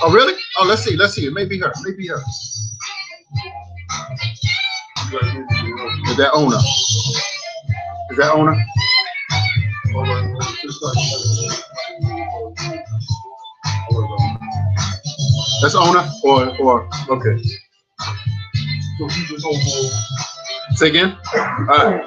Oh, really? Oh, let's see. Let's see. It may be her. Maybe her. Is that owner? Is that owner? That's owner or okay. Say again. All right.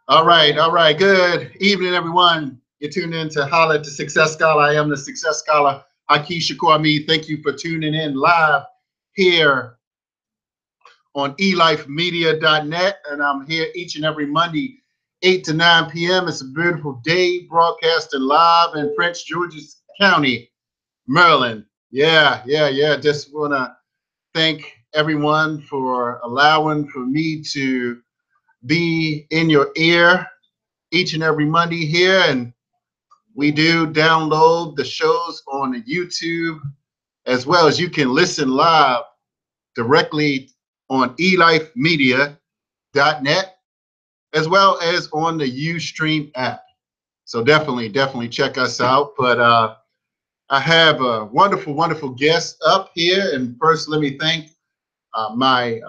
All right. All right. Good evening, everyone. You're tuned in to Holla at the Success Scholar. I am the Success Scholar, Haki Ammi. Thank you for tuning in live here on elifemedia.net. And I'm here each and every Monday, 8 to 9 p.m. It's a beautiful day, broadcasting live in Prince George's County, Maryland. Yeah. Just want to thank everyone for allowing for me to be in your ear each and every Monday here. And we do download the shows on the YouTube, as well as you can listen live directly on elifemedia.net, as well as on the Ustream app. So definitely check us out. But I have a wonderful guest up here. And first, let me thank my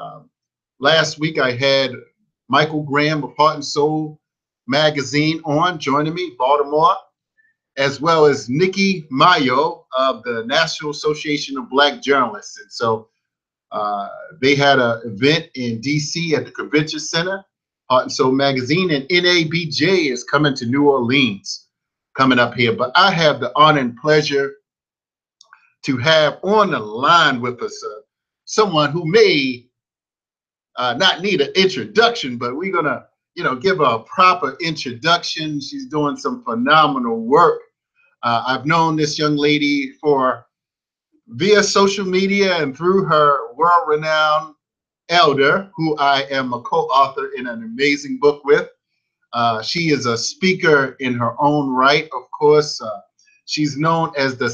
last week I had Michael Graham of Heart and Soul magazine on joining me, Baltimore, as well as Nikki Mayo of the National Association of Black Journalists. And so they had an event in DC at the Convention Center, Heart and Soul magazine, and NABJ is coming to New Orleans coming up here. But I have the honor and pleasure to have on the line with us someone who may not need an introduction, but we're gonna, give her a proper introduction. She's doing some phenomenal work. I've known this young lady for via social media and through her world-renowned elder, who I am a co-author in an amazing book with. She is a speaker in her own right, of course. She's known as the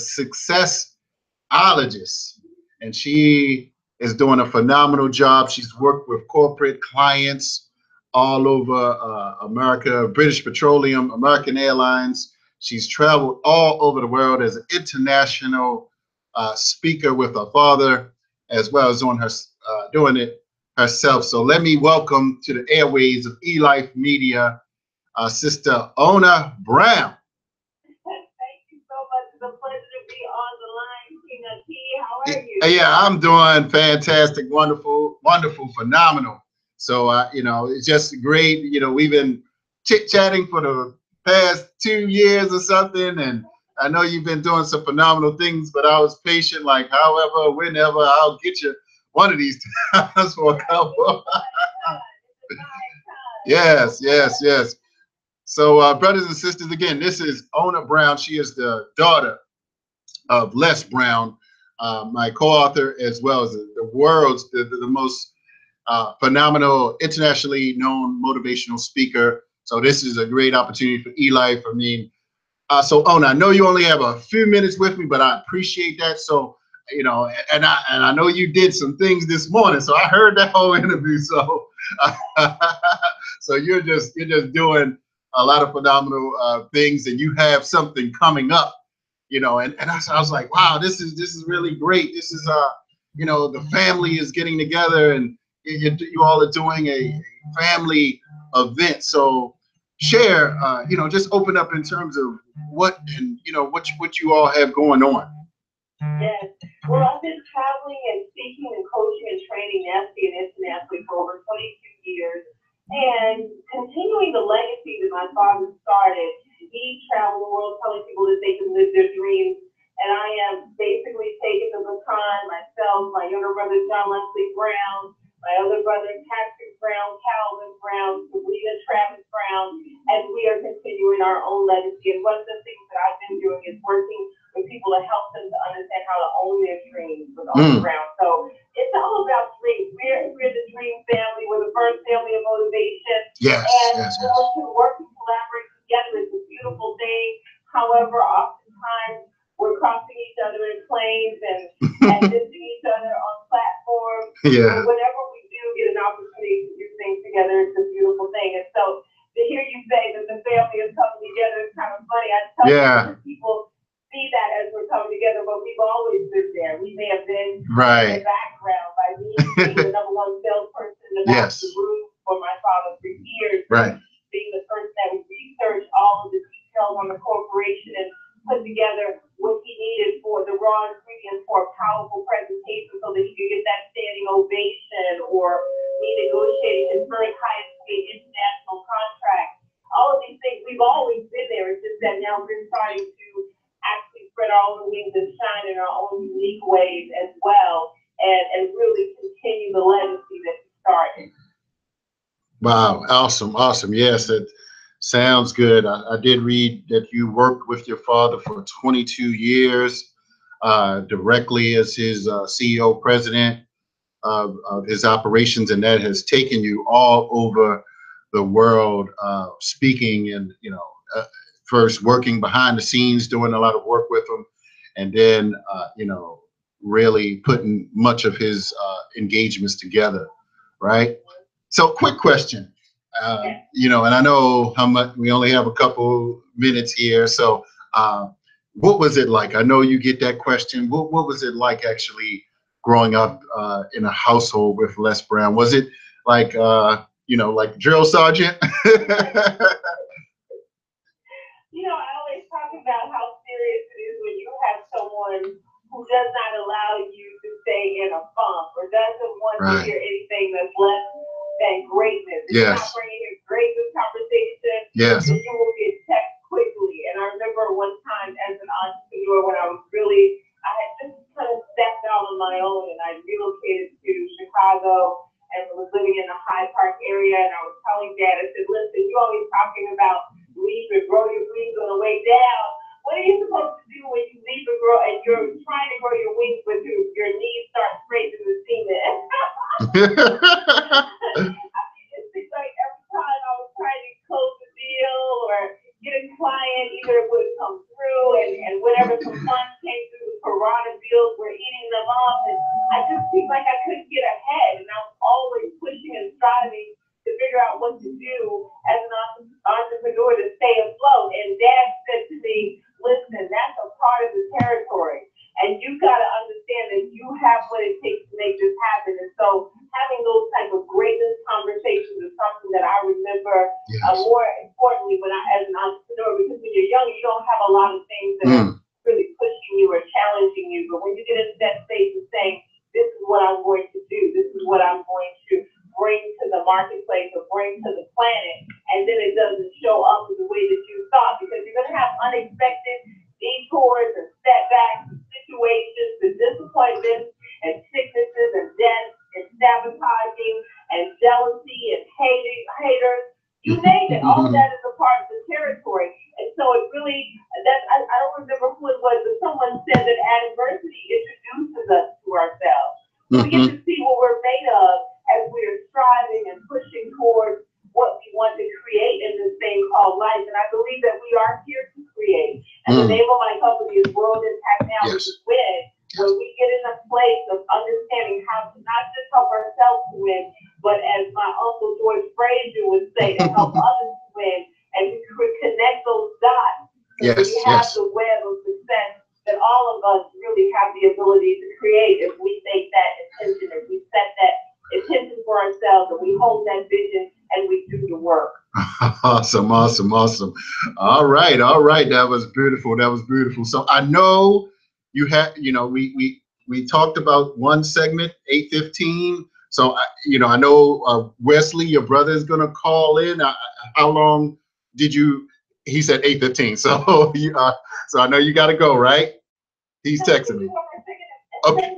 successologist, and she is doing a phenomenal job. She's worked with corporate clients all over America, British Petroleum, American Airlines. She's traveled all over the world as an international speaker with her father, as well as doing it herself. So let me welcome to the airways of eLife Media, Sister Ona Brown. Thank you so much. It's a pleasure to be on the line, Tina T. How are you? Yeah, I'm doing fantastic, wonderful, phenomenal. So, it's just great. We've been chit-chatting for the past 2 years or something, and I know you've been doing some phenomenal things, but I was patient, like, however, whenever, I'll get you one of these times for a couple. Yes. So, brothers and sisters, again, this is Ona Brown. She is the daughter of Les Brown, my co-author, as well as the world's the most phenomenal, internationally known motivational speaker. So this is a great opportunity for eLife. I mean, so Ona, I know you only have a few minutes with me, but I appreciate that. So, and I know you did some things this morning, so I heard that whole interview. So, so you're just doing a lot of phenomenal things, and you have something coming up. And I was like, wow, this is really great. This is the family is getting together, and you all are doing a family event. So share, just open up in terms of what you all have going on. Yes. Well, I've been traveling and speaking and coaching and training nationally and internationally for over 22 years, and continuing the legacy that my father started. He traveled the world telling people that they can live their dreams, and I am basically taking the baton myself, my younger brother John Leslie Brown, my other brother Patrick Brown, Calvin Brown, Sabrina Travis Brown, as we are continuing our own legacy. And one of the things that I've been doing is working with people to help them to understand how to own their dreams with Ona Brown. So it's all about dreams. We're the dream family. We're the first family of motivation. Yes, And yes, yes. to work and collaborate together is a beautiful thing. However, oftentimes we're crossing each other in planes and missing each other on platforms. Yeah. But whenever we do get an opportunity to do things together, it's a beautiful thing. And so to hear you say that the family is coming together is kind of funny. I tell you, people see that as we're coming together, but we've always been there. We may have been in the background by me being the number one salesperson in the back of the room for my father for years. Right. Being the person that would research all of the details on the corporation and put together what he needed for the raw ingredients for a powerful presentation so that he could get that standing ovation, or me negotiating his very highest paid international contract. All of these things, we've always been there. It's just that now we're starting to actually spread our own wings and shine in our own unique ways as well, and really continue the legacy that we started. Wow, awesome, awesome. Yes, it sounds good. I did read that you worked with your father for 22 years, directly as his CEO, president of his operations, and that has taken you all over the world, speaking and, first working behind the scenes, doing a lot of work with him, and then, really putting much of his engagements together, right? So quick question, and I know how much, we only have a couple minutes here. So what was it like? I know you get that question. What was it like actually growing up in a household with Les Brown? Was it like, like drill sergeant? I always talk about how serious it is when you have someone who does not allow you to stay in a funk or doesn't want to hear anything that's less than greatness. If you're not bringing in greatness conversation, then you will get checked quickly. And I remember one time as an entrepreneur when I had just kind of stepped out on my own, and I relocated to Chicago and was living in the Hyde Park area, and I was telling Dad, I said, listen, you're always talking about leave and grow your wings on the way down. What are you supposed to do when you leave and grow and you're trying to grow your wings, but your knees start scraping the cement? It seems like every time I was trying to close a deal or get a client, either it would come through, and whenever some funds came through, the piranha deals were eating them up, and I just seemed like I couldn't get ahead, and I was always pushing and striving to figure out what to do as an entrepreneur to stay afloat. And Dad said to me, listen, that's a part of the territory, and you've got to understand that you have what it takes to make this happen. And so having those type of greatness conversations is something that I remember more importantly when as an entrepreneur, because when you're young, you don't have a lot of things that are really pushing you or challenging you. But when you get into that space of saying, this is what I'm going to do, this is what I'm going to bring to the marketplace or bring to the planet, and then it doesn't show up in the way that you thought, because you're going to have unexpected detours and setbacks and situations and disappointments and sicknesses and deaths and sabotaging and jealousy and haters. You name it. All of that is a part of the territory. And so it really, I don't remember who it was, but someone said that adversity introduces us to ourselves. So we get to see what we're made of as we're striving and pushing towards what we want to create in this thing called life. And I believe that we are here to create. And the name of my company is World Impact Now, which is win. When we get in a place of understanding how to not just help ourselves to win, but as my uncle George Frazier would say, to help others to win, and we could connect those dots. So we have the web of success that all of us really have the ability to create if we make that intention, if we set that intention for ourselves, and we hold that vision and we do the work. Awesome, awesome, awesome. All right. That was beautiful. That was beautiful. So I know you had, we talked about one segment, 8:15. So I know Wesley, your brother, is gonna call in. How long did you? He said 8:15. So so I know you got to go, right? He's texting me. Okay.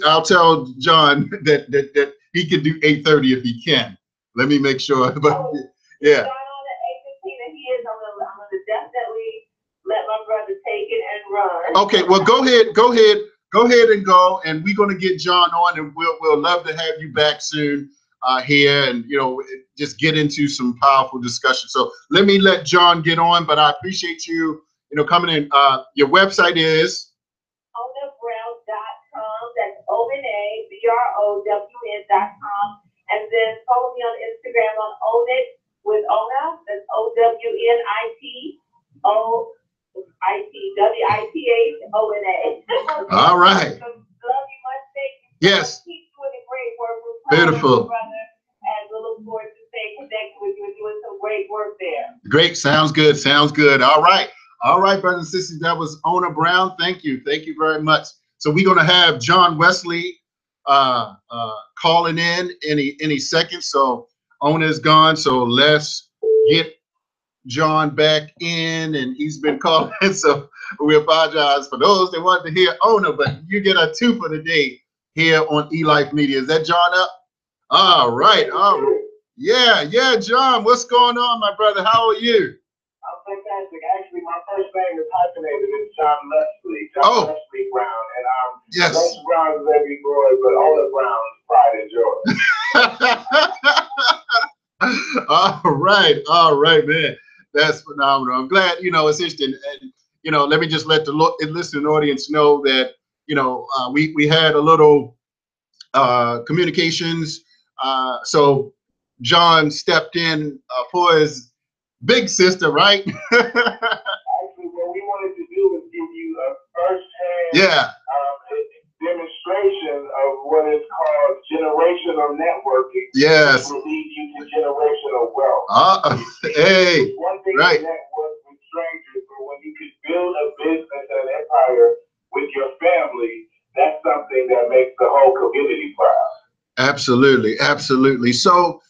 I'll tell John that he can do 8:30 if he can. Let me make sure. But yeah. I'm gonna definitely let my brother take it and run. Okay, well go ahead go ahead and go, and we're going to get John on, and we'll love to have you back soon here, and just get into some powerful discussion. So let me let John get on, but I appreciate you coming in. Your website is onabrown.com. That's ONABROWN.com. And then follow me on Instagram on Ownit with Ona. That's OWNITWITHONA. All right. So, love you much. Thank you. Yes. Keep doing the great work. We're proud Beautiful. of you, brother, and we look forward to staying connected with you and doing some great work there. Great. Sounds good. Sounds good. All right. All right, brothers and sisters. That was Ona Brown. Thank you. Thank you very much. So we're going to have John Wesley calling in any second. So Ona is gone. So let's get John back in, and he's been calling. So we apologize for those that wanted to hear Ona, but you get a 2 for the day here on eLife Media. Is that John up? All right. All right. Yeah, John. What's going on, my brother? How are you? I'm fantastic. Actually, my first name is hyphenated. It's John Leslie. Leslie Brown. And yes. Les Brown is every boy, but Ona Brown is pride and joy. All right, man. That's phenomenal. I'm glad, it's interesting. And, let me just let the listening audience know that, we had a little communications. So John stepped in for his big sister, right? Actually, what we wanted to do was give you a first-hand demonstration of what is called generational networking. Yes. Which will lead you to generational wealth. Hey, it's one thing right. to network with strangers, but when you can build a business and an empire with your family, that's something that makes the whole community proud. Absolutely, absolutely. So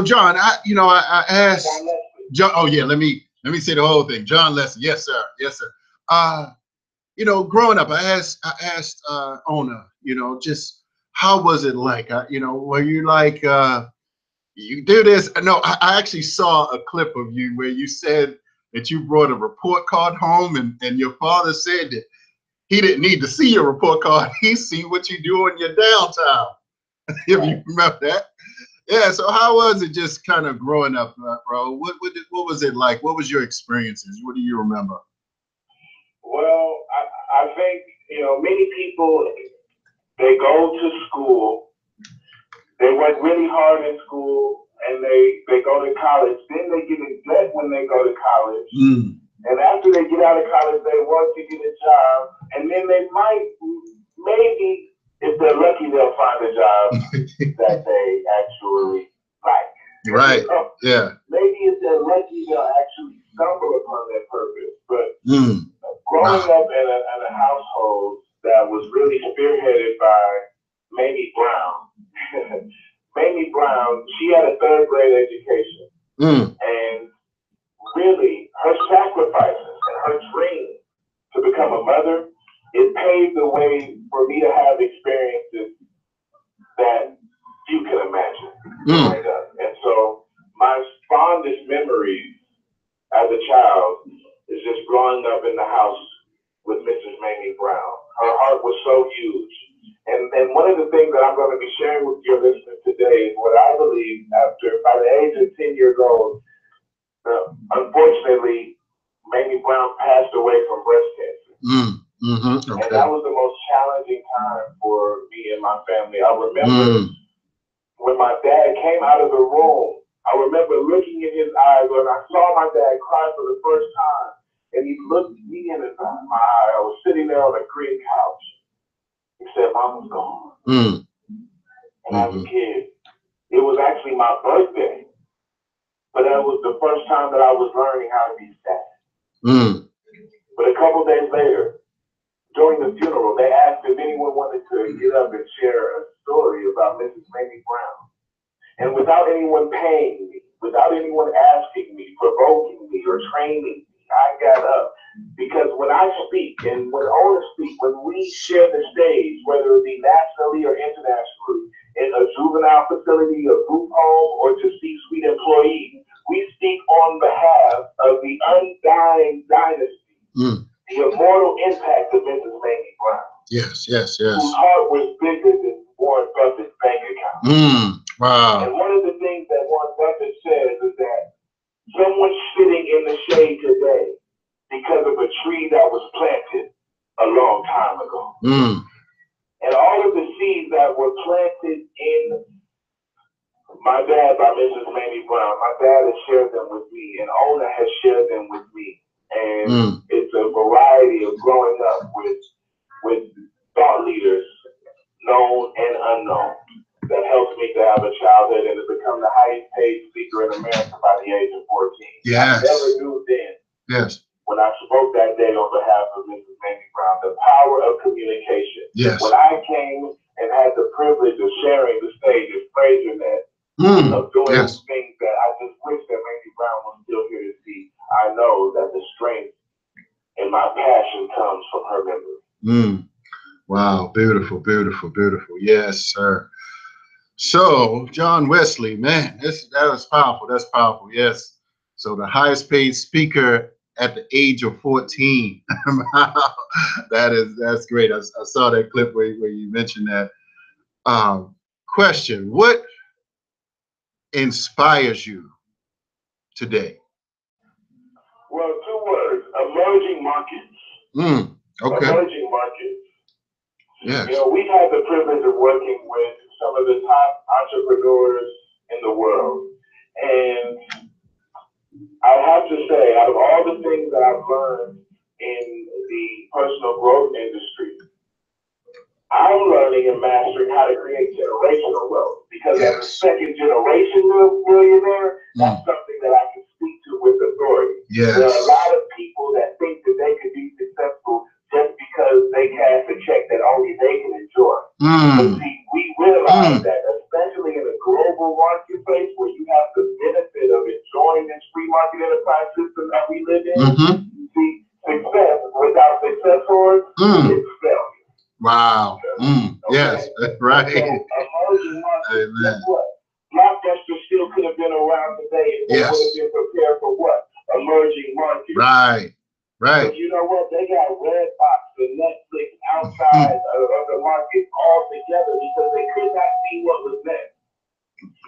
John, I asked John. Oh yeah, let me say the whole thing. John Leslie, yes sir, yes sir. Growing up, I asked Ona, just how was it like? Were you like you do this? No, I actually saw a clip of you where you said that you brought a report card home, and your father said that he didn't need to see your report card. He see what you do in your downtime. If you remember that. Yeah, so how was it just kind of growing up, bro? What was it like? What was your experiences? What do you remember? Well, I think, many people, they go to school, they work really hard in school, and they go to college. Then they get in debt when they go to college. And after they get out of college, they work to get a job. And then they maybe, if they're lucky, they'll find a job that they actually like. Right. Yeah. Maybe if they're lucky, they'll actually stumble upon their purpose. But growing up in a household that was really spearheaded by Mamie Brown, Mamie Brown, she had a 3rd grade education. And really, her sacrifices and her dream to become a mother, it paved the way for me to have experiences that you can imagine growing up. And so my fondest memories as a child is just growing up in the house with Mrs. Mamie Brown. Her heart was so huge. And one of the things that I'm going to be sharing with your listeners today is what I believe by the age of 10 years old, unfortunately, Mamie Brown passed away from breast cancer. Okay. And that was the most challenging time for me and my family. I remember when my dad came out of the room, I remember looking in his eyes when I saw my dad cry for the first time, and he looked me in my eye. I was sitting there on a green couch. He said, "Mama's gone." And as a kid, it was actually my birthday, but that was the first time that I was learning how to be sad. But a couple days later, during the funeral, they asked if anyone wanted to get up and share a story about Mrs. Mamie Brown. And without anyone paying me, without anyone asking me, provoking me, or training me, I got up. Because when I speak, and when owners speak, when we share the stage, whether it be nationally or internationally, in a juvenile facility, a group home, or to C-suite employees, we speak on behalf of the undying dynasty, the immortal impact of Mrs. Mamie Brown. Yes, yes, yes. Whose heart was bigger than Warren Buffett's bank account. Wow. And one of the things that Warren Buffett says is that someone's sitting in the shade today because of a tree that was planted a long time ago. And all of the seeds that were planted in my dad by Mrs. Mamie Brown, my dad has shared them with me, and Ona has shared them with me. And it's a variety of growing up with thought leaders, known and unknown, that helped me to have a childhood and to become the highest paid speaker in America by the age of 14. Yes. I never knew then. Yes. When I spoke that day on behalf of Mrs. Mamie Brown, the power of communication. Yes. When I came and had the privilege of sharing the stage at FraserNet, of doing things that I just wish that Mamie Brown was still here to see, I know that the strength and my passion comes from her memory. Wow, beautiful, beautiful, beautiful. Yes, sir. So, John Wesley, man, that was powerful. That's powerful. Yes. So, the highest paid speaker at the age of 14. That's great. I saw that clip where you mentioned that. Question: what inspires you today? Well, 2 words: emerging markets. Okay. Emerging markets. Yes. You know, we've had the privilege of working with some of the top entrepreneurs in the world. And I have to say, out of all the things that I've learned in the personal growth industry, I'm learning and mastering how to create generational wealth. Because as a second generation millionaire, that's something that I can speak to with authority. Yes. There are a lot of people that think that they could be successful just because they cash a check that only they can enjoy. But see, we realize that, especially in a global marketplace where you have the benefit of enjoying this free market enterprise system that we live in, see, success without success stories is failure. Wow. Yes, that's right. So, emerging markets, guess what? Blockbuster still could have been around today if they would have been prepared for what? Emerging markets. Right. Right. But you know what? They got Redbox and Netflix outside of the market altogether because they could not see what was next.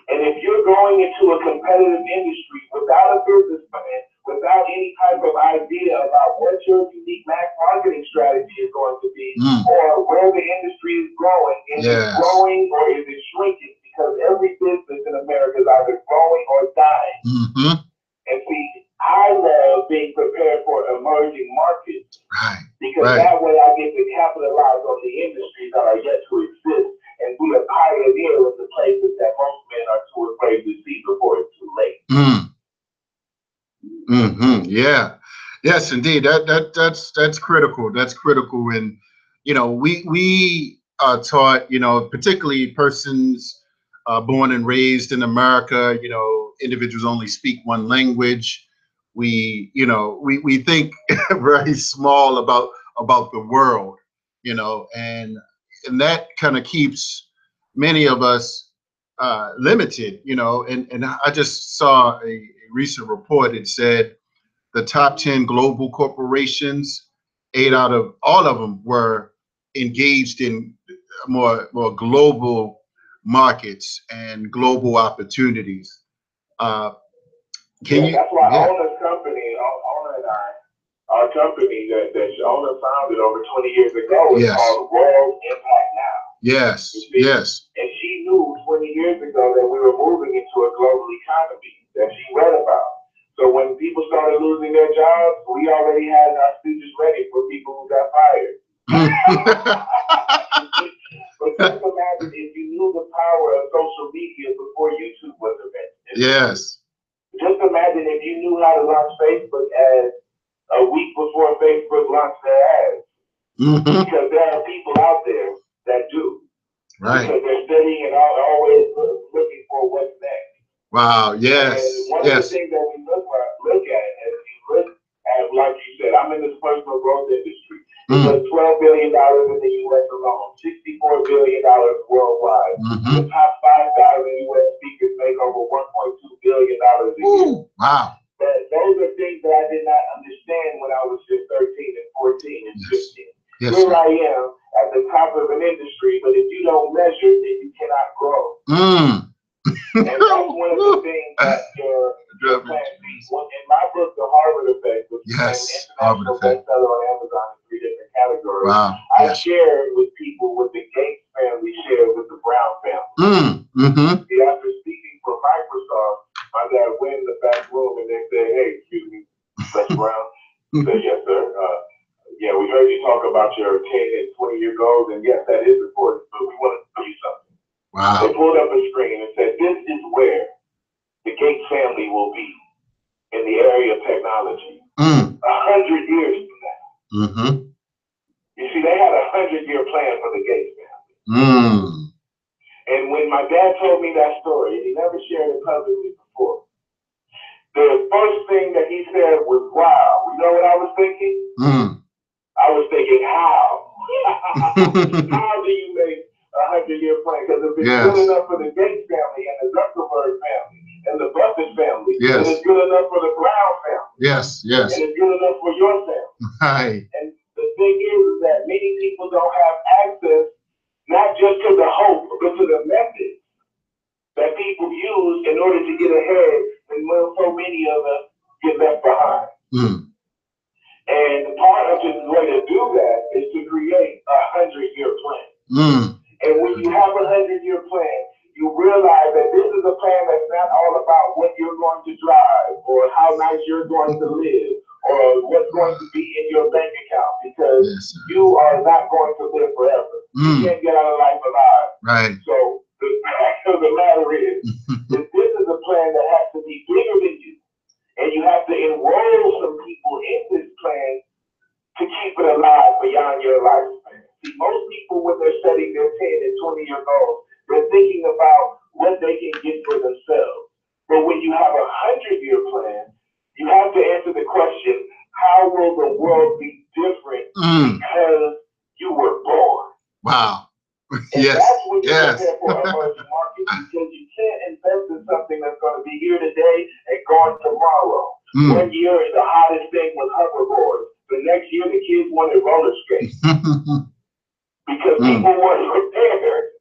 And if you're going into a competitive industry without a business plan, without any type of idea about what your unique marketing strategy is going to be, or where the industry is growing, is it growing or is it shrinking? Because every business in America is either growing or dying. And see, I love being prepared for emerging markets. Because that way I get to capitalize on the industries that are yet to exist and be a pioneer in the places that most men are too afraid to see before it's too late. Yeah. Yes, indeed. That's critical. That's critical. And you know, we are taught, you know, particularly persons born and raised in America, you know, individuals only speak one language. We think very small about the world, you know, and that kind of keeps many of us limited, you know. And I just saw a recent report. It said the top 10 global corporations, 8 out of all of them were engaged in more global markets and global opportunities. That's why Ona's company, Ona and I, our company that Ona founded over 20 years ago is called World Impact Now. Yes, yes. And she knew 20 years ago that we were moving into a global economy that she read about. So when people started losing their jobs, we already had our speeches ready for people who got fired. But just imagine if you knew the power of social media before YouTube was invented. Yes. Just imagine if you knew how to launch Facebook ads a week before Facebook launched their ads. Because there are people out there that do. Right. Because they're studying and always looking for what's next. Wow. Yes. And one of the things that we look at, and you look at, like you said, I'm in this personal growth industry. It does $12 billion in the U.S. alone, $64 billion worldwide. The top 5,000 U.S. speakers make over $1.2 billion a year. Wow. Those are things that I did not understand when I was just 13 and 14 and 15. Yes, Here I am at the top of an industry, but if you don't measure, then you cannot grow. And that's one of the things that your plan sees. In my book, The Harvard Effect, which is an international bestseller on Amazon in 3 different categories, I shared with people what the Gates family shared with the Brown family. See, after speaking for Microsoft, my dad went in the back room and they said, "Hey, excuse me, Mr. Brown." He said, "Yes, sir. Yeah, we heard you talk about your 10 and 20-year goals, and yes, that is important, but we want to tell you something." They pulled up a screen and said, "This is where the Gates family will be in the area of technology 100 years from now." You see, they had a 100-year plan for the Gates family. And when my dad told me that story, and he never shared it publicly before, the first thing that he said was, "Wow." You know what I was thinking? I was thinking, how? How do you make a 100-year plan? Because if it's good enough for the Gates family and the Zuckerberg family and the Buffett family, then it's good enough for the Brown family. And it's good enough for your family. And the thing is that many people don't have access not just to the hope, but to the methods that people use in order to get ahead, and so many of us get left behind. And part of the way to do that is to create a 100-year plan. And when you have a 100-year plan, you realize that this is a plan that's not all about what you're going to drive or how nice you're going to live or what's going to be in your bank account, because you are not going to live forever. You can't get out of life alive. So the fact of the matter is that this is a plan that has to be bigger than you. And you have to enroll some people in this plan to keep it alive beyond your lifespan. See, most people, when they're setting their 10 and 20-year goals, they're thinking about what they can get for themselves. But when you have a 100-year plan, you have to answer the question, how will the world be different because you were born? And that's what you prepare for emerging markets, because you can't invest in something that's going to be here today and gone tomorrow. 1 year, the hottest thing was hoverboards. The next year, the kids wanted roller skates because people weren't prepared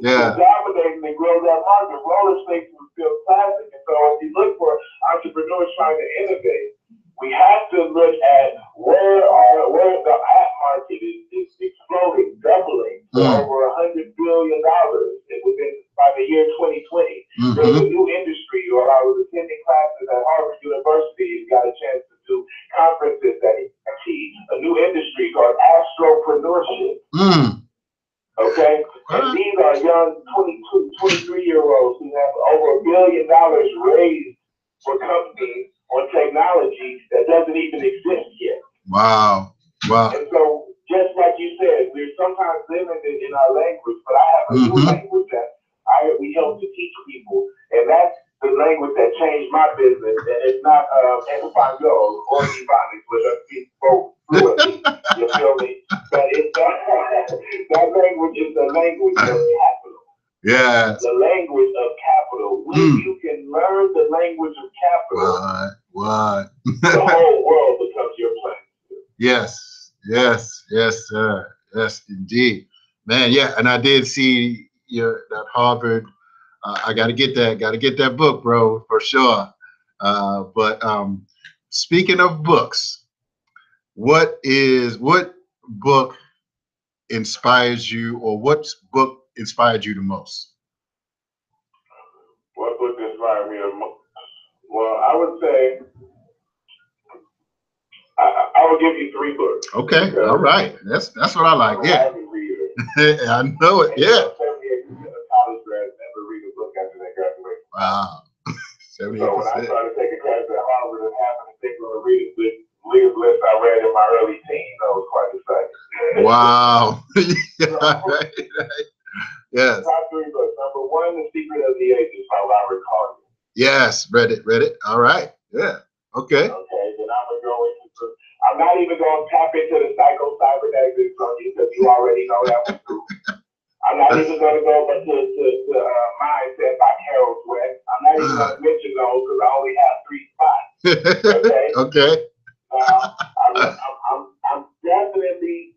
to dominate and grow that market. Roller skates were still classic. And so if you look for entrepreneurs trying to innovate, we have to look at where the app market is exploding, doubling to over $100 billion by the year 2020. There's a new industry. While I was attending classes at Harvard University and got a chance to do conferences at Haki, a new industry called astropreneurship. Okay? And these are young 22, 23-year-olds who have over $1 billion raised for companies on technology that doesn't even exist yet. And so, just like you said, we're sometimes limited in our language, but I have a new language that we help to teach people, and that's the language that changed my business, and it's not Espanol or Ebonics, which I speak both fluently, you feel me? But it's that language is the language of capital. The language of capital. When you can learn the language of capital, the whole world becomes your plan. Yes, sir. Yes, indeed. Man, and I did see that Harvard. I got to get that book, bro, for sure. But speaking of books, what book inspires you, or what book inspired you the most? What book inspired me the most? Well, I would say I would give you 3 books. Okay, all right. That's what I like. Yeah, I know it. Yeah. 78% of college grads never read a book after they graduate. Wow. 78%. So when I started taking classes at Harvard and having to think of a reading list I read in my early teens, I was quite excited. Wow. Right. Yes. Top 3 books. Number 1, The Secret of the Ages by Robert Haki. Yes, read it. All right. Yeah. Okay. Okay, then I'm not even going to tap into the psycho-cybernetics on you, because you already know that one too. I'm not even going to go to Mindset by Carol Sweat. I'm not even going to mention those because I only have 3 spots. Okay. Now, I'm definitely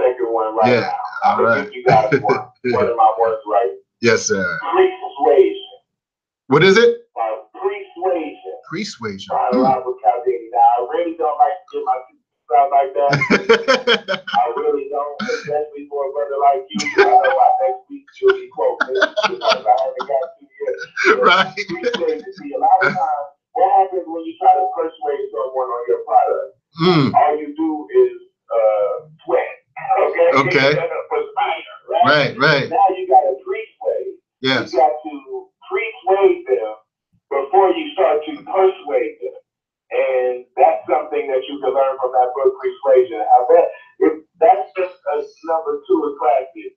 second one right now. I'm All going to right. give you guys one. One of my words right. Yes, sir. Persuasion. What is it? Persuasion. Persuasion. Trying to rhyme with Caldini. Now, I really don't like to get my stuff like that. I really don't, especially for a brother like you. I know I next week you'll be quoting this because I haven't got to yet. Right. Persuasion. See, a lot of times, what happens when you try to persuade someone on your product? All you do is sweat. Okay. Okay. Perspire, Right. Right. Now you got to persuade. Yes. You got to persuade them before you start to persuade them. And that's something that you can learn from that book, Persuasion. I bet if that's just number 2 in classes.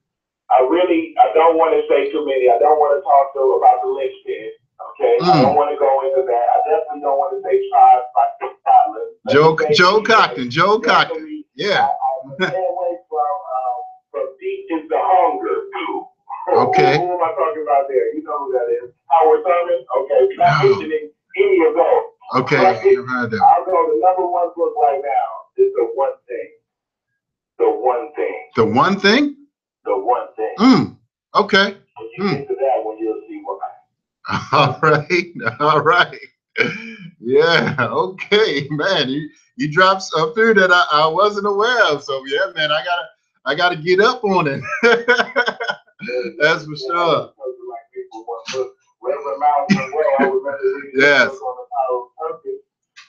I don't want to say too many. I don't want to talk about the linchpin. Okay. I don't want to go into that. I definitely don't want to say try Joe Cockton. Yeah. Stay away from deep is the hunger too. Okay. Who am I talking about there? You know who that is. Howard Thurman. Okay. Not mentioning any of those. Okay. I'll go. The number 1 book right now is The One Thing. The One Thing. The One Thing? The One Thing. Okay. When you get to that one, you'll see why. All right. All right. Yeah. Okay, man. You dropped something that I wasn't aware of. So yeah, man, I gotta get up on it. That's for sure. Yes.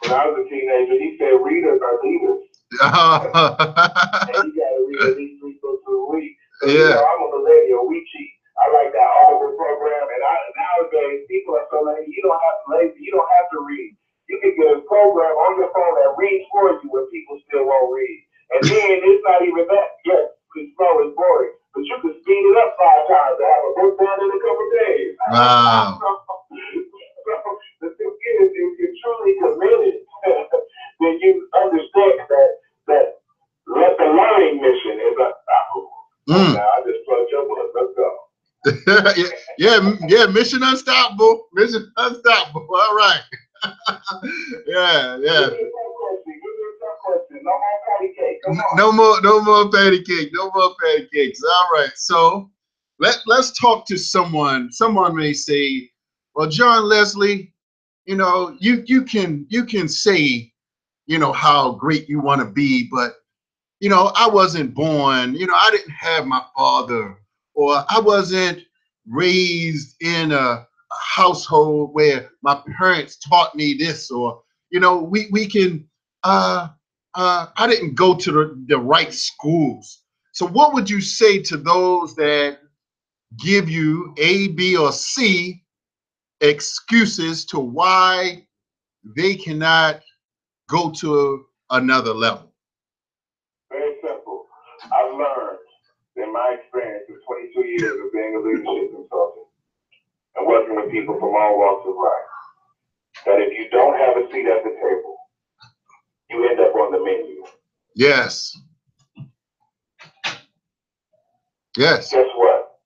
When I was a teenager, he said readers are leaders. And you gotta read at least 3 books a week. So, you know, I'm a millennial, we cheat. I like that Audible program, and nowadays people are so lazy. You don't have to read. You can get a program on your phone that reads for you when people still won't read. And then it's not even that. Yes, it's slow and boring, but you can speed it up 5 times to have a book done in a couple of days. Wow. So the thing is, if you're truly committed, then you understand that the learning mission is unstoppable. Now I just plugged your book. Let's go. yeah, Mission Unstoppable. Mission Unstoppable. All right. Yeah. No more patty cake. No more patty cakes. All right. So let's talk to someone. Someone may say, well, John Leslie, you know, you can say, you know, how great you want to be, but you know, I wasn't born, you know, I didn't have my father, or I wasn't raised in a household where my parents taught me this, or, you know, we can, I didn't go to the right schools. So what would you say to those that give you A, B, or C excuses to why they cannot go to another level? Very simple. I've learned in my experience of 22 years of being a leadership consultant and working with people from all walks of life, that if you don't have a seat at the table, you end up on the menu. Yes. Yes. Guess what?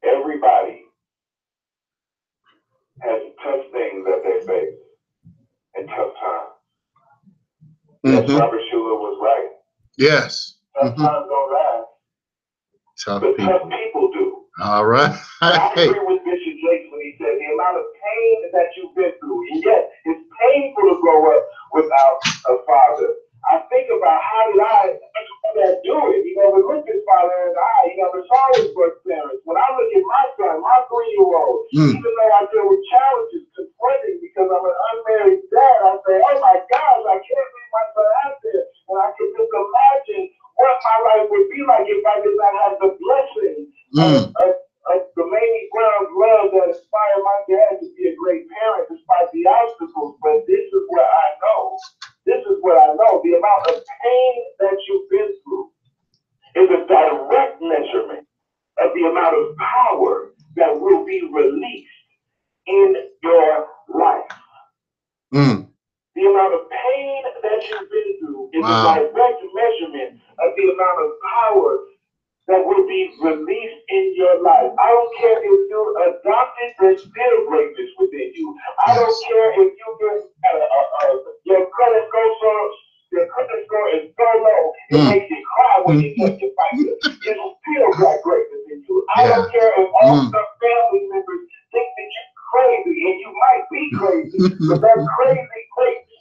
Everybody has tough things that they face and tough times. Yes, Robert Schuller was right. Yes. Tough times don't last. Tough people do. All right. I agree with Bishop Jakes when he said the amount of pain that you've been through, and yes, it's painful to grow up without a father. I think about how did I do it? You know, with Richard's father and I, you know, there's always birth parents. When I look at my son, my 3-year-old, even though I deal with challenges confronting because I'm an unmarried dad, I say, oh my gosh, I can't leave my son out there. And I can just imagine what my life would be like if I did not have the blessing of the Mamie Brown's love that inspired my dad to be a great parent despite the obstacles. But this is what I know. This is what I know. The amount of pain that you've been through is a direct measurement of the amount of power that will be released in your life. The amount of pain that you've been through is a direct measurement of the amount of power that will be released in your life. I don't care if you're adopted, there's still greatness within you. I don't care if you get your credit score is so low, it makes you cry when you get your fight, you still got greatness in you. I don't care if all the family members think that you're crazy, and you might be crazy, but that crazy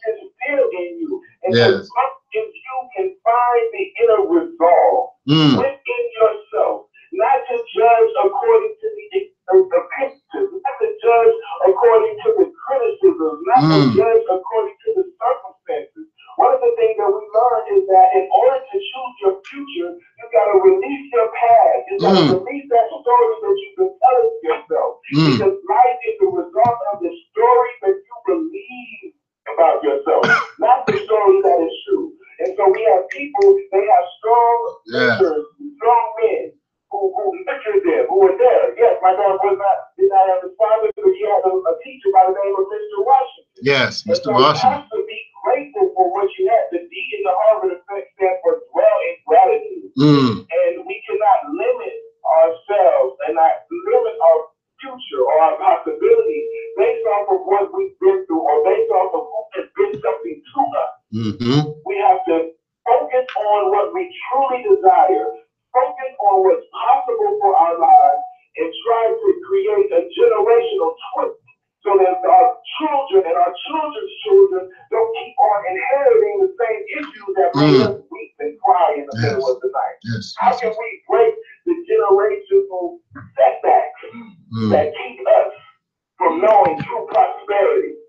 is still in you. And as long as you can find the inner resolve within yourself, not to judge according to the pictures, not to judge according to the criticism, not to judge according to the circumstances. One of the things that we learned is that in order to choose your future, you got to release your past. You got to release that story that you've been telling yourself. Because life is the result of the story that you believe about yourself, not the story that is true. And so we have people, they have strong mentors, strong men who nurtured them, who were there. Yes, my dad did not have his father, but he had a teacher by the name of Mr. Washington. Yes, Mr. So Washington. you have to be grateful for what you had. The D in the Harvard effect stands for dwell in gratitude. And we cannot limit ourselves and not limit our future or our possibilities based off of what we've been through or based off of who has been something to us. We have to focus on what we truly desire, focus on what's possible for our lives, and try to create a generational twist so that our children and our children's children don't keep on inheriting the same issues that made us weep and cry in the middle of the night. How can we break the generational setbacks that keep us from knowing true prosperity?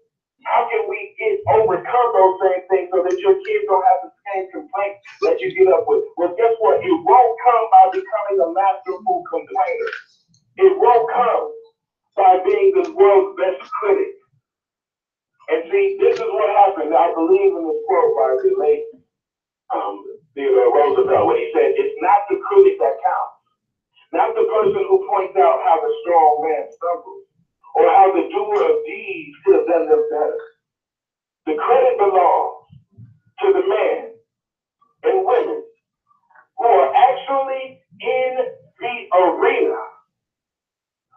How can we overcome those same things so that your kids don't have the same complaints that you get up with? Well, guess what? It won't come by becoming a masterful complainer. It won't come by being the world's best critic. And see, this is what happened. I believe in this quote by the late Theodore Roosevelt, when he said, "It's not the critic that counts, not the person who points out how the strong man stumbles, or how the doer of deeds could have done them better. The credit belongs to the men and women who are actually in the arena,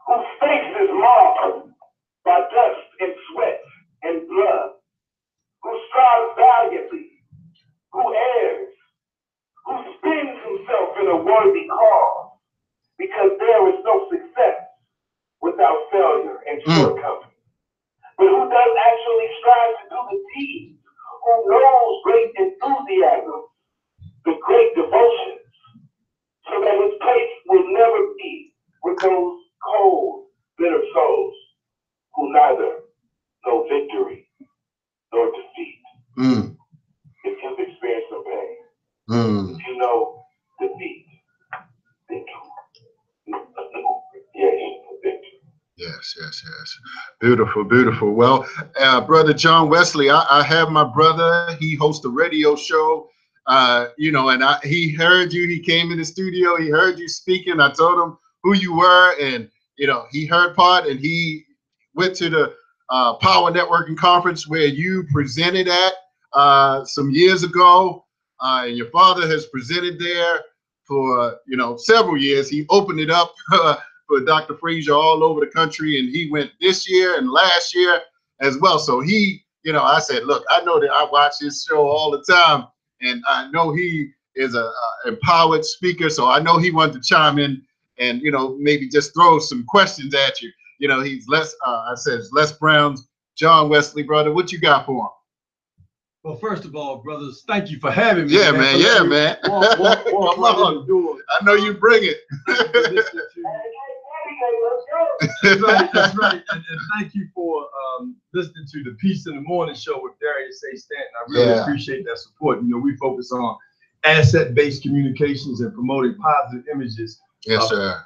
whose face is marked by dust and sweat and blood, who strives valiantly, who errs, who spends himself in a worthy cause, because there is no success without failure and shortcomings. But who does actually strive to do the deeds, who knows great enthusiasm, the great devotions, so that his place will never be with those cold, bitter souls who neither know victory nor defeat. If you've experienced some pain, if you know defeat, then you know victory. Yes. Beautiful, beautiful. Well, Brother John Wesley, I have my brother. He hosts a radio show, and he heard you. He came in the studio. He heard you speaking. I told him who you were, and he heard part, and he went to the Power Networking Conference where you presented at some years ago, and your father has presented there for several years. He opened it up for Dr. Frazier all over the country, and he went this year and last year as well. So he, I said, look, I know that I watch his show all the time, and I know he is a empowered speaker, so I know he wanted to chime in and maybe just throw some questions at you. He's Les Brown's John Wesley, brother. What you got for him? Well, first of all, brothers, thank you for having me. Yeah, man. Yeah, man. Come on. I know you bring it. That's right. And thank you for listening to the Peace in the Morning show with Darius A. Stanton. I really appreciate that support. We focus on asset-based communications and promoting positive images. Yes, sir.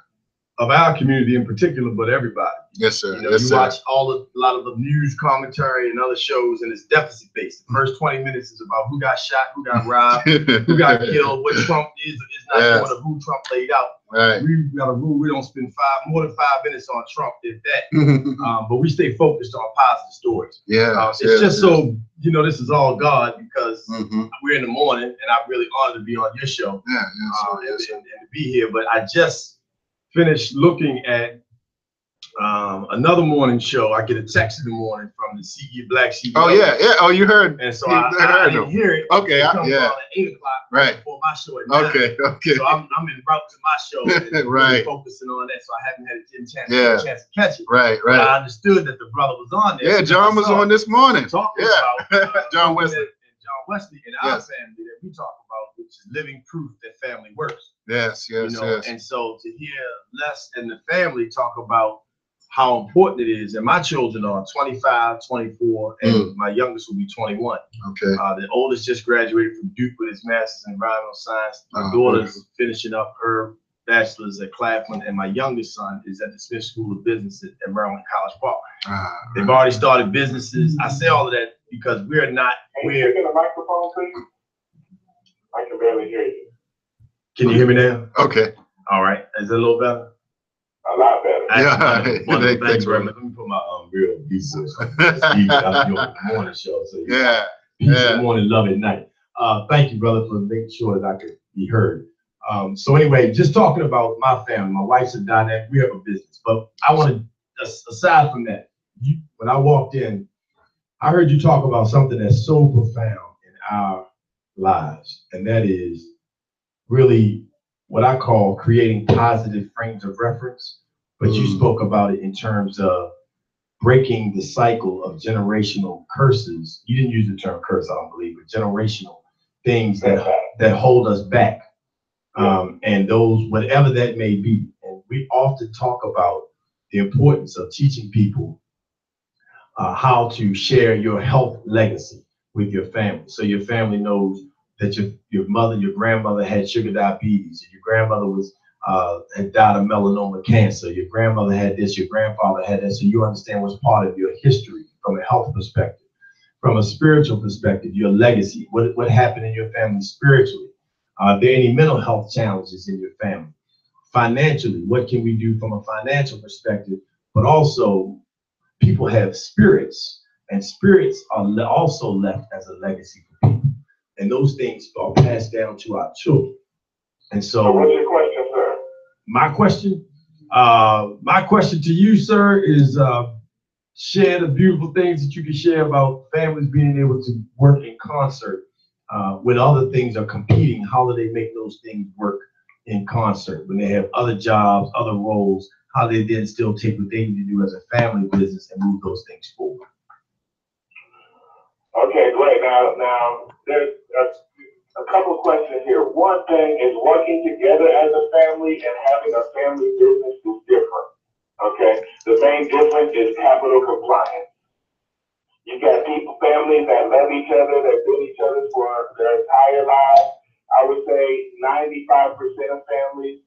Of our community in particular, but everybody. Yes, sir. You watch a lot of the news commentary and other shows, and it's deficit based. The first 20 minutes is about who got shot, who got robbed, who got killed, what Trump is not doing, or who Trump laid out. Right. We got a rule: we don't spend more than 5 minutes on Trump, if that. But we stay focused on positive stories. So this is all God, because we're in the morning, and I'm really honored to be on your show. And to be here. But I just finished looking at Another morning show, I get a text in the morning from the CEO, Black CEO. Oh yeah, yeah. Oh, you heard? And so I didn't hear it. Okay, it comes yeah. on at 8 o'clock, right before my show at 9. Okay, okay. So I'm en route to my show, and right. really focusing on that. So I haven't had a chance to catch it. Right, right. But I understood that the brother was on there. Yeah, John was on this morning. Talking about John Wesley. John Wesley and our family that we talk about, which is living proof that family works. Yes, yes, you know? yes. And so to hear Les and the family talk about how important it is, and my children are 25, 24, and my youngest will be 21. Okay. The oldest just graduated from Duke with his master's in environmental science. My daughter's finishing up her bachelor's at Claflin, and my youngest son is at the Smith School of Business at Maryland College Park. They've already started businesses. I say all of that because we're not. Can you take in the microphone, please? I can barely hear you. Can you hear me now? Okay. All right. Is it a little better? A lot better. Thanks very much. Let me put my real piece of the morning show. So peace in the morning, love at night. Thank you, brother, for making sure that I could be heard. So anyway, just talking about my family. My wife's a dynamic. We have a business, but I want to, aside from that, when I walked in, I heard you talk about something that's so profound in our lives, and that is really what I call creating positive frames of reference. But you spoke about it in terms of breaking the cycle of generational curses. You didn't use the term curse, I don't believe, but generational things that hold us back. And those, whatever that may be. And we often talk about the importance of teaching people how to share your health legacy with your family. So your family knows that your mother, your grandmother had sugar diabetes, and your grandmother had died of melanoma cancer. Your grandmother had this, your grandfather had that. So you understand what's part of your history from a health perspective. From a spiritual perspective, your legacy, what happened in your family spiritually. Are there any mental health challenges in your family? Financially, what can we do from a financial perspective? But also, people have spirits, and spirits are also left as a legacy for people. And those things are passed down to our children. And so what's your question, sir? My question to you, sir, is share the beautiful things that you can share about families being able to work in concert when other things are competing. How do they make those things work in concert when they have other jobs, other roles? How they then still take what they need to do as a family business and move those things forward? Okay, great. Now there's a couple of questions here. One thing is working together as a family and having a family business is different. Okay, the main difference is capital compliance. You got families that love each other, that been each other for their entire lives. I would say 95% of families,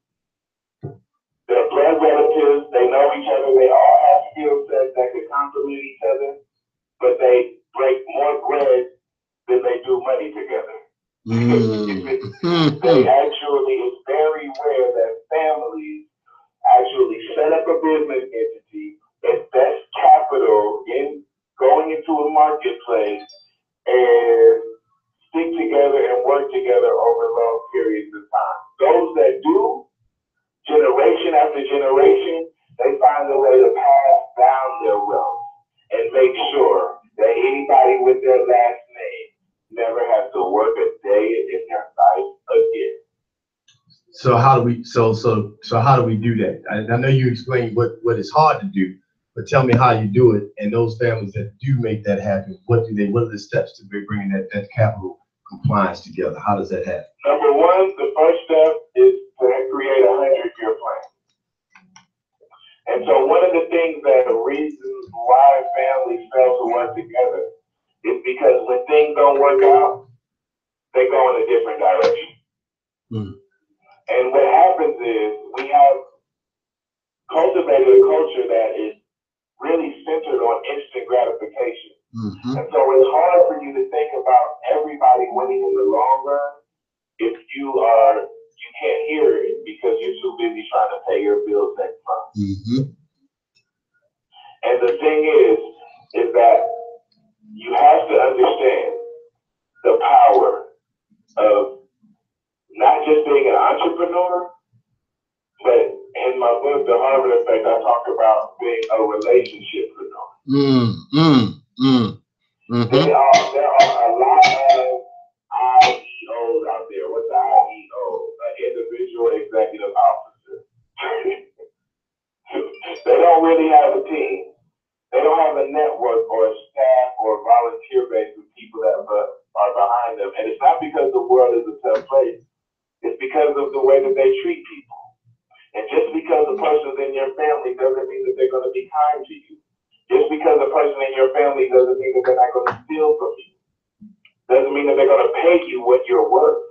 they're blood relatives, they know each other, they all have skill sets that can complement each other, but they break more bread than they do money together. They actually, it's very rare that families actually set up a business entity, invest capital in going into a marketplace, and stick together and work together over long periods of time. Those that do, generation after generation, they find a way to pass down their wealth and make sure that anybody with their last name never has to work a day in their life again. So how do we how do we do that? I know you explained what is hard to do, but tell me how you do it. And those families that do make that happen, what are the steps to bringing that capital compliance together? How does that happen? Number one, the first step is to create a 100-year plan. And so one of the things that reasons why families fail to work together is because when things don't work out, they go in a different direction. And what happens is we have cultivated a culture that is really centered on instant gratification. And so it's hard for you to think about everybody winning in the long run if you can't hear it because you're too busy trying to pay your bills next month. And the thing is that you have to understand the power of not just being an entrepreneur, but in in my book, The Harvard Effect, I talk about being a relationship preneur. There are a lot of IEOs out there. What's the IEO? An individual executive officer. They don't really have a team. They don't have a network or a staff or a volunteer base of people that are behind them. And it's not because the world is a tough place. It's because of the way that they treat people. And just because a person's in your family doesn't mean that they're going to be kind to you. Just because a person in your family doesn't mean that they're not going to steal from you. Doesn't mean that they're going to pay you what you're worth.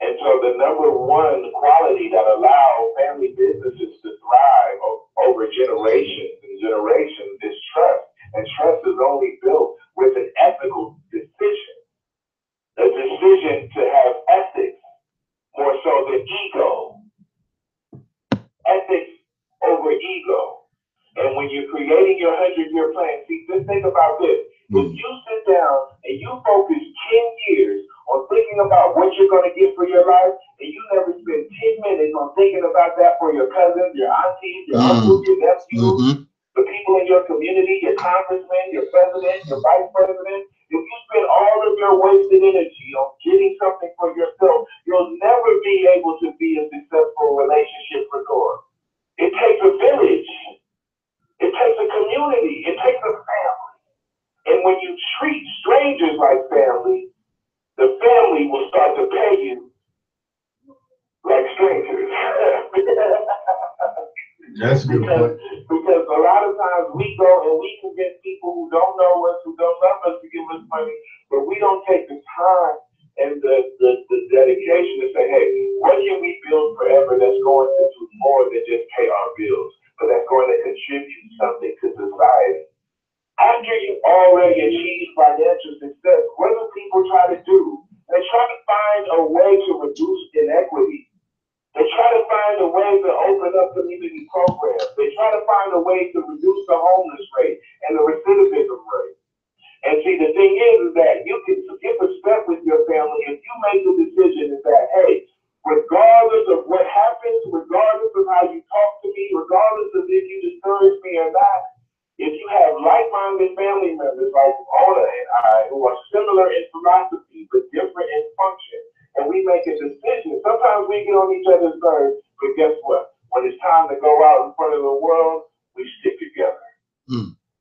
And so the number one quality that allows family businesses to thrive over generations and generations is trust. And trust is only built with an ethical decision. A decision to have ethics more so than ego. Ethics over ego. And when you're creating your 100-year plan, see, just think about this. If you sit down and you focus 10 years on thinking about what you're going to get for your life, and you never spend 10 minutes on thinking about that for your cousins, your aunties, your uncles, your nephews, the people in your community, your congressman, your president, your vice president, if you spend all of your wasted energy on getting something for yourself, you'll never be able to be a successful relationship preneur. It takes a village. It takes a community. It takes a family. And when you treat strangers like family, the family will start to pay you like strangers. That's a good point. Because a lot of times we go and we can get people who don't know us, who don't love us to give us money, but we don't take the time and the dedication to say, hey, what can we build forever that's going to do more than just pay our bills, but that's going to contribute something to society? After you already achieve financial success, what do people try to do? They try to find a way to reduce inequity. They try to find a way to open up community programs. They try to find a way to reduce the homeless rate and the recidivism rate. And see, the thing is that you can get respect with your family if you make the decision that, hey, regardless of what happens, regardless of how you talk to me, regardless of if you discourage me or not, if you have like-minded family members like Ona and I, who are similar in philosophy but different in function, and we make a decision, sometimes we get on each other's nerves, but guess what? When it's time to go out in front of the world, we stick together.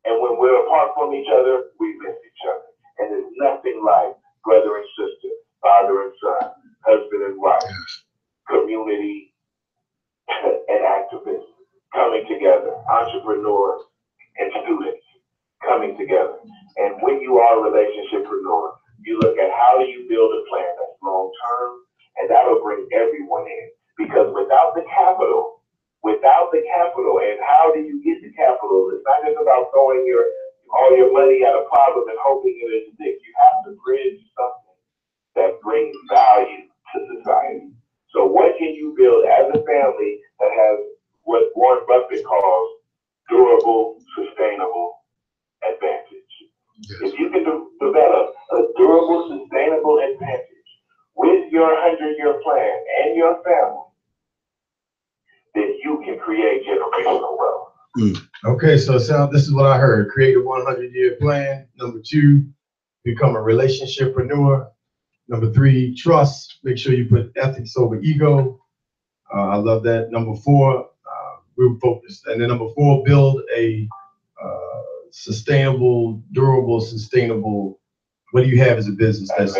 And when we're apart from each other, we miss each other. And there's nothing like brother and sister, father and son, husband and wife, community and activists coming together, entrepreneurs and students coming together. And when you are a relationship-preneur, you look at how do you build a plan that's long-term, and that'll bring everyone in. Because without the capital, and how do you get the capital? It's not just about throwing all your money at a problem and hoping it sticks. You have to bridge something that brings value to society. So what can you build as a family that has what Warren Buffett calls durable, sustainable advantage? If you can develop a durable, sustainable advantage with your 100-year plan and your family, then you can create generational wealth. Okay, so this is what I heard. Create a 100-year plan. Number 2, become a relationship-preneur. Number 3, trust. Make sure you put ethics over ego. I love that. Number 4, real focused. And then number 4, build a sustainable, durable, sustainable. What do you have as a business that's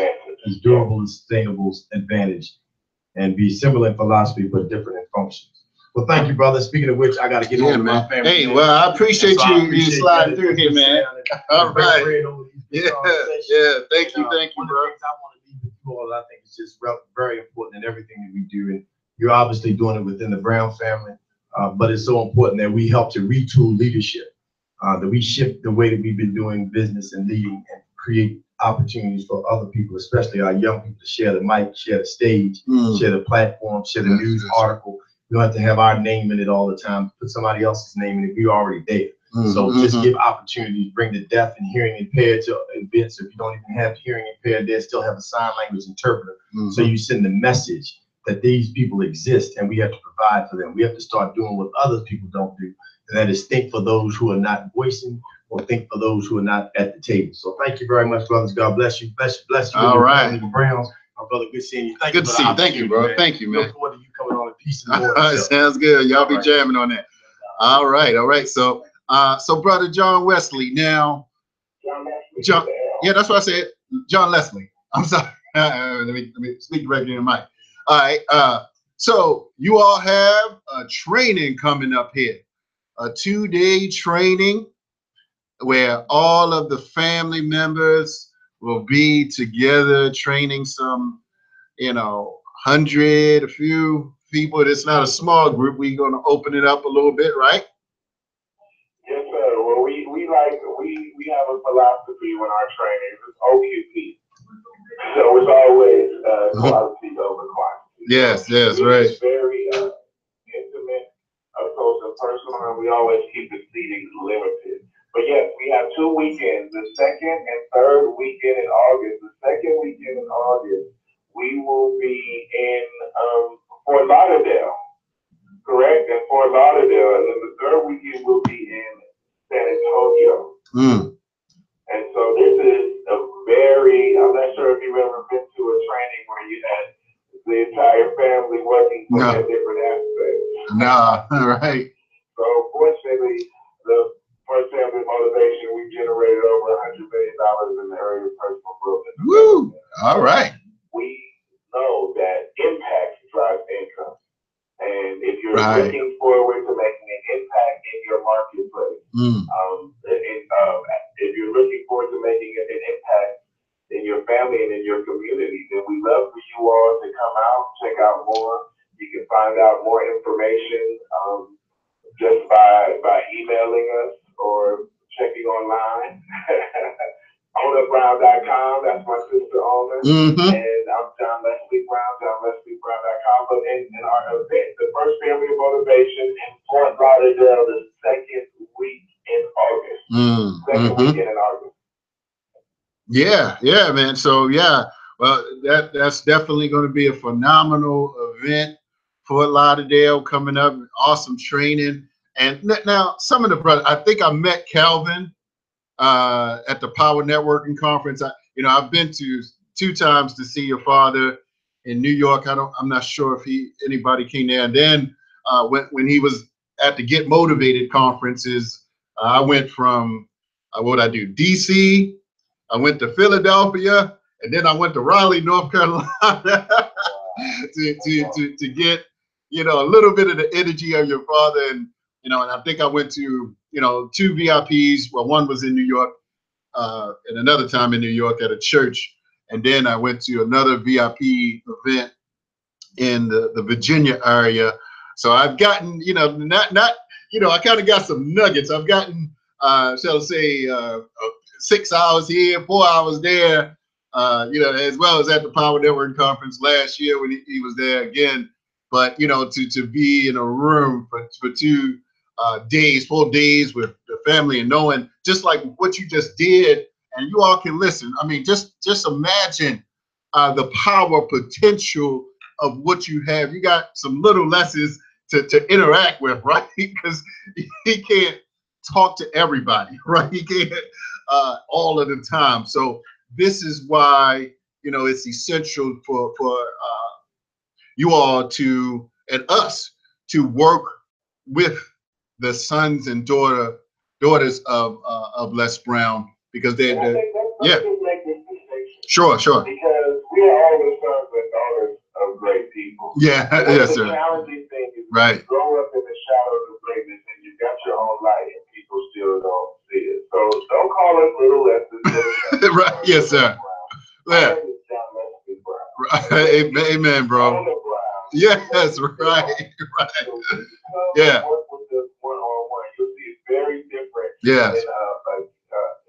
durable and sustainable advantage, and be similar in philosophy but different in functions? Well, thank you, brother. Speaking of which, I got to get on my family. Hey, well, I appreciate you sliding through here, man. All right. Yeah. Thank you, bro. One of the things I want to leave with you all, I think, is just very important in everything that we do. And you're obviously doing it within the Brown family, but it's so important that we help to retool leadership, that we shift the way that we've been doing business and leading, and create opportunities for other people, especially our young people, to share the mic, share the stage, share the platform, share the news article. We don't have to have our name in it all the time. Put somebody else's name in it. We're already there. So just give opportunities, bring the deaf and hearing impaired to events. If you don't even have hearing impaired, they still have a sign language interpreter. So you send the message that these people exist and we have to provide for them. We have to start doing what other people don't do. And that is think for those who are not voicing or think for those who are not at the table. So thank you very much, brothers. God bless you. Bless you. All right. Browns. My brother, good seeing you. Good to see you. Thank you, bro. Man. Thank you, man. Look forward to you coming on a piece of the morning show. Sounds good. Y'all be jamming on that. All right. So, brother John Wesley. Now, John. Yeah, that's what I said. John Leslie. I'm sorry. Let me speak directly in the mic. All right. So you all have a training coming up here, a 2-day training where all of the family members will be together training some, 100, a few people. It's not a small group. We're going to open it up a little bit, right? Yes, sir. Well, we have a philosophy when our training is OQP. So it's always quality over quantity. Yes, right. It's very intimate, close and personal, and we always keep the seating limited. But yes, we have 2 weekends, the second and third weekend in August. The second weekend in August, we will be in Fort Lauderdale, correct? In Fort Lauderdale, and then the third weekend will be in San Antonio. And so this is a very, I'm not sure if you've ever been to a training where you had the entire family working for their different aspects. Right. So fortunately, the First Family Motivation, we generated over $100 million in the area of personal growth. Woo! All right. We know that impact drives income. And if you're looking forward to making an impact in your marketplace, if you're looking forward to making an impact in your family and in your community, then we love for you all to come out, check out more. You can find out more information just by emailing us or checking online. OwnerBrown.com, that's my sister owner. And I'm John Leslie Brown, JohnLeslieBrown.com. But in our event, the First Family of Motivation in Fort Lauderdale, the second week in August. Second weekend in August. Yeah, man. So well, that's definitely going to be a phenomenal event. Fort Lauderdale coming up, awesome training. And now some of the brothers, I think I met Calvin at the Power Networking Conference. I've been to 2 times to see your father in New York. I'm not sure if anybody came there. And then when he was at the Get Motivated conferences, I went from DC. I went to Philadelphia, and then I went to Raleigh, North Carolina to get a little bit of the energy of your father. And and I think I went to 2 VIPs. Well, one was in New York, and another time in New York at a church, and then I went to another VIP event in the Virginia area. So I've gotten I kind of got some nuggets. I've gotten shall I say 6 hours here, 4 hours there, as well as at the Power Network Conference last year when he was there again. But to be in a room for 2 days, 4 days with the family, and knowing just like what you just did, and you all can listen. I mean, just imagine the power potential of what you have. You got some little lessons to interact with, right? Because he can't talk to everybody, right? He can't all of the time. So this is why it's essential for you all and us to work with the sons and daughters of Les Brown, because Sure. Because we are all the sons and daughters of great people. Yeah, yes, sir. The challenging thing is right. You grow up in the shadows of greatness and you got your own light and people still don't see it. So don't call us little lessons. Right. Yes, sir. Yeah. Amen, bro. Yes, right. Yeah. You'll see it's very different yes. than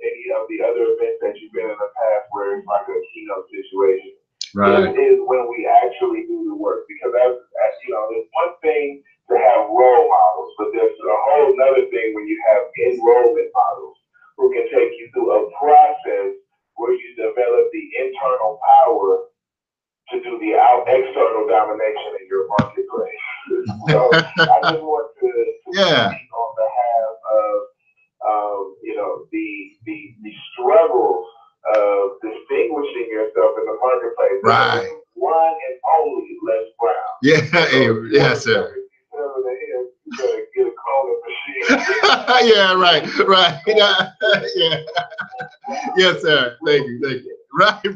any of the other events that you've been in the past where it's like a keynote situation. Right. This is when we actually do the work, because as there's one thing to have role models, but there's a whole other thing when you have enrollment models who can take you through a process where you develop the internal power to do the external domination marketplace. So I just want to speak on behalf of you know, the struggles of distinguishing yourself in the marketplace. Right. One and only Les Brown. Yeah, So yes, sir. You better get a cloning machine. Yeah, right. Yeah. Yes, sir. Thank you. Right. Yeah.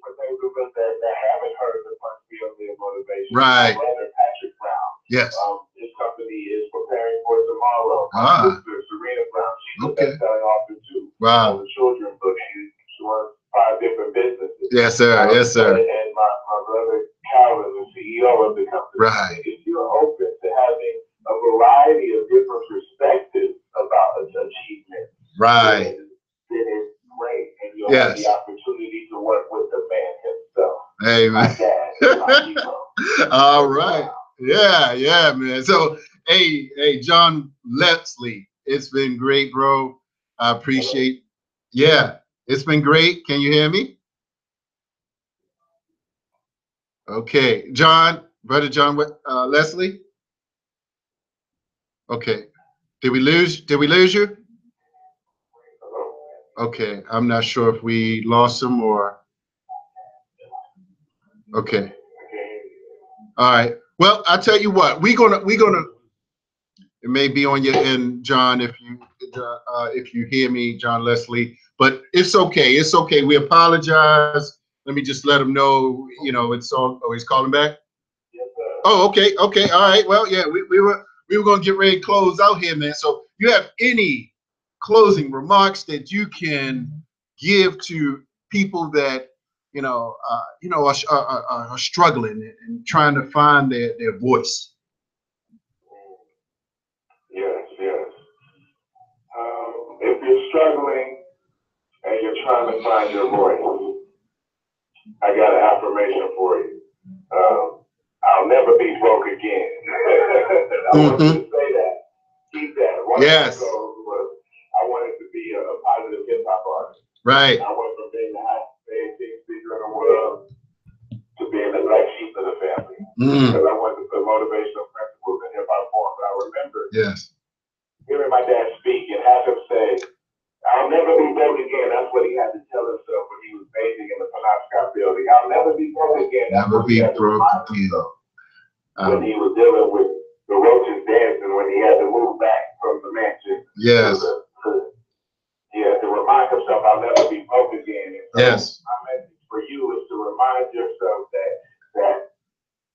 For those of us that haven't heard the first field of motivation, right. My brother Patrick Brown. Yes. His company is preparing for tomorrow. My sister Serena Brown, she's a okay. best-selling author too. Wow. The children book. She runs 5 different businesses. Yes, sir. Yes, sir. And my brother Calvin, the CEO of the company, right. If you're open to having a variety of different perspectives about achievement, right. Then it's great, and you'll yes. have the opportunity to work with the man himself. Amen. My dad, all right. Yeah, man. So, hey, John Leslie, it's been great, bro. I appreciate. Yeah, it's been great. Can you hear me? Okay, John, brother John Leslie. Okay, did we lose you? Okay, I'm not sure if we lost him or. Okay. All right. Well, I'll tell you what. We're gonna. It may be on your end, John, if you hear me, John Leslie. But it's okay. It's okay. We apologize. Let me just let him know. You know, it's all. Oh, he's calling back. Oh, okay. All right. Well, yeah, we were gonna get ready to close out here, man. So, you have any closing remarks that you can give to people that are struggling and trying to find their voice? Yes. If you're struggling and you're trying to find your voice, I got an affirmation for you. I'll never be broke again. I want you to say that. Keep that. One yes. of my goals was I wanted to be a positive hip hop artist. Right. I went from being the highest paid speaker in the world to being the black sheep of the family. Because I wanted to put motivational principles in hip hop form. But I remember hearing my dad speak and have him say, I'll never be broke again. That's what he had to tell himself when he was bathing in the Penobscot building. I'll never be broke again. That's never what he be had to broke remind again. himself when he was dealing with the roaches dancing, when he had to move back from the mansion. Yes. He had to remind himself, I'll never be broke again. And so yes. my message for you is to remind yourself that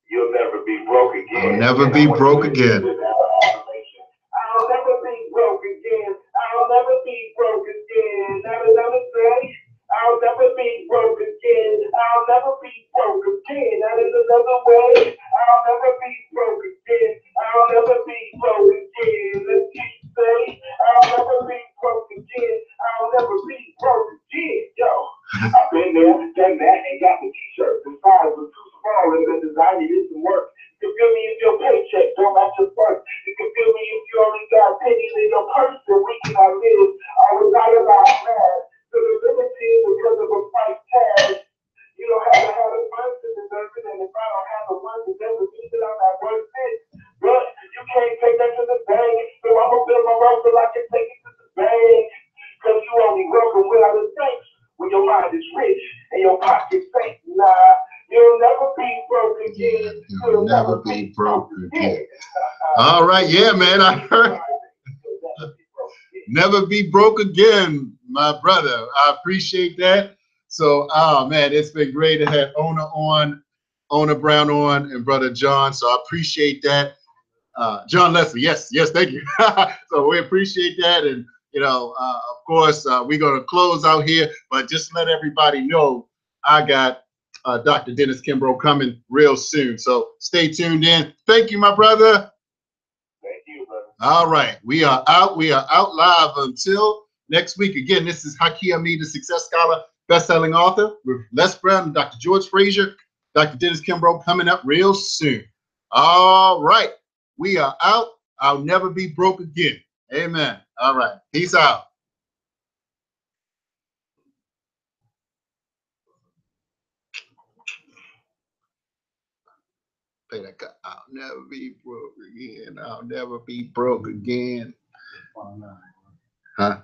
you'll never be broke again. I'll never be broke again. I'll never be broke again. I'll never be broke again. Another say, I'll never be broke again. I'll never be broke again. That is another way. I'll never be broke again. I'll never be broke again. Let's keep saying, I'll never be broke again. I'll never be broke again. Yo, I've been there, done that, and got the t-shirt. The size was too small, and the design needed some work. You can feel me if your paycheck don't match your purse. You can feel me if you only got pennies in your purse. The weekend I live, I was out of my mad. To the limited because of a price tag. You don't have to have a funds to deserve it, and if I don't have the ones that doesn't mean that I'm not worth it. But you can't take that to the bank, so I'ma build my road so I can take it to the bank. Cause you only welcome without a thanks when your mind is rich and your pocket's safe. Nah. You'll never be broke again. You'll never be broke again. All right, yeah, man. I heard. Never be broke again, my brother. I appreciate that. So, man, it's been great to have Ona Brown on, and brother John. So I appreciate that. John Leslie, yes, thank you. So we appreciate that, and of course, we're gonna close out here, but just let everybody know I got Dr. Dennis Kimbrough coming real soon. So stay tuned in. Thank you, my brother. Thank you, brother. All right, we are out. We are out live until next week. Again, this is Haki, Ammi, the Success Scholar, best-selling author with Les Brown and Dr. George Frazier. Dr. Dennis Kimbrough coming up real soon. All right, we are out. I'll never be broke again. Amen. All right, peace out. play that. I'll never be broke again. I'll never be broke again. Huh?